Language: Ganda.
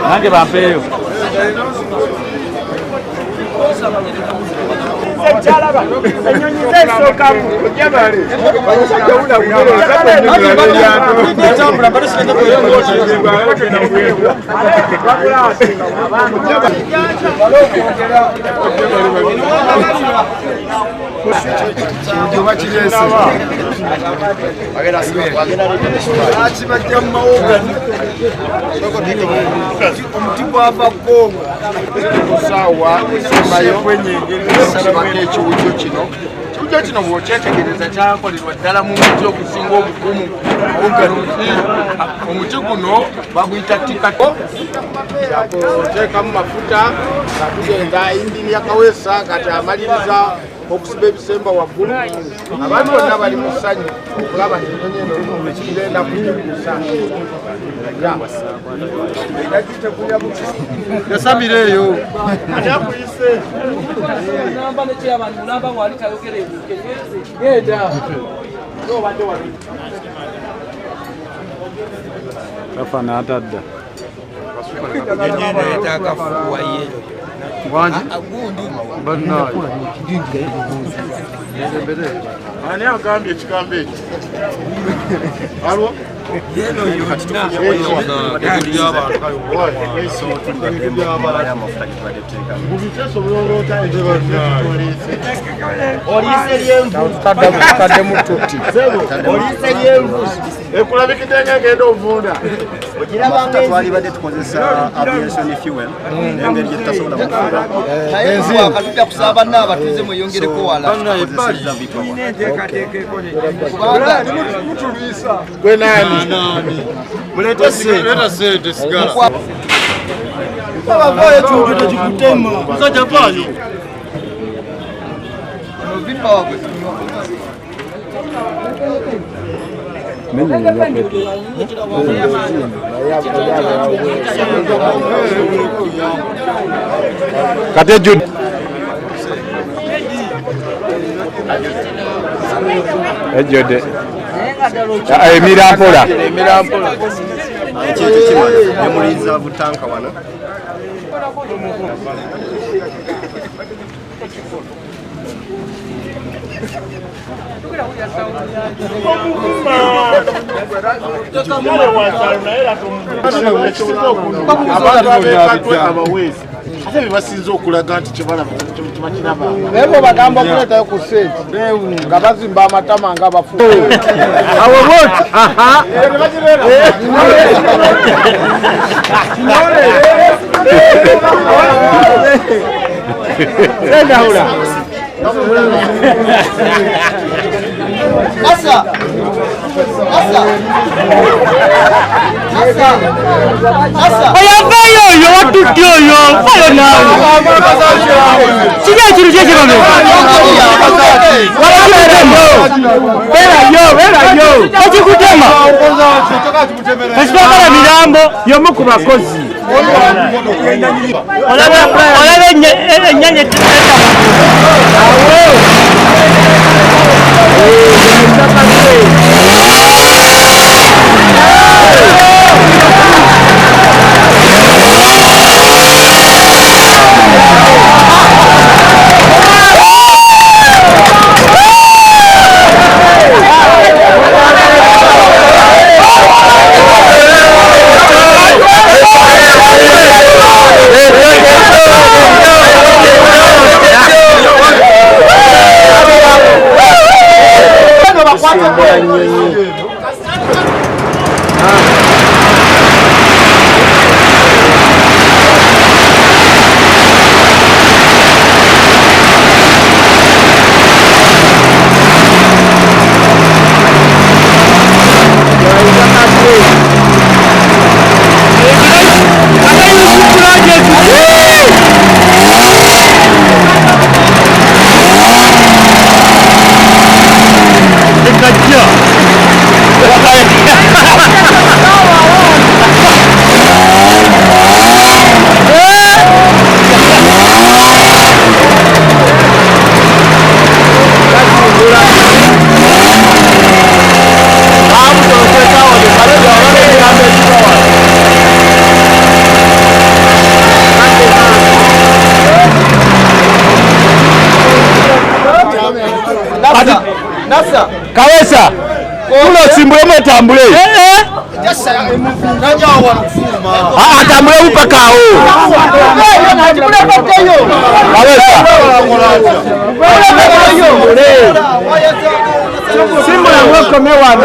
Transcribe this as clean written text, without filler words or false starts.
Nange bampeeyo. Kino bw'okyetegereza kyakolerwa ddala mu muti okusinga obugumu omuti guno baguyita tikato oteekamu mafuta atugenda indini yakawesa kati amaliriza okusiba ebisemba waggulu abantu bonna bali mu ssanyu okulaba enyonyi eno ngenda kuyigusa yasamira eyo ati akuyise Kafana atadda. ani agambye ekigambo ekyo alwo ekulabikidde ng'egenda ovunda twalibadde tukozesa aviation fuel engeri gye tutasobola kufuula akatujja kusaba n'abatuuze mweyongereko wala gwe nani mulete sente sigala abavayo ekintu tekikutema musajja vaayo Kate Jude. Ejode. Emirampola. ekyo kimala nemulinza butanka wano ate bebasinza okulaga nti kyebalaba naye bwe bagamba okuleetayo ku sente nga bazimba amatama nga bafu Oyavayo yo watuti oyo fayo nawe kiriya kintu kyekirone werayo ekikutema ekitwagala mirambo y'omu ku bakozi olaba ennyanya Kawesa. Kulo simbule mwetambule. Atambule mpaka hao. Kawesa. Simba ya mweko mewano.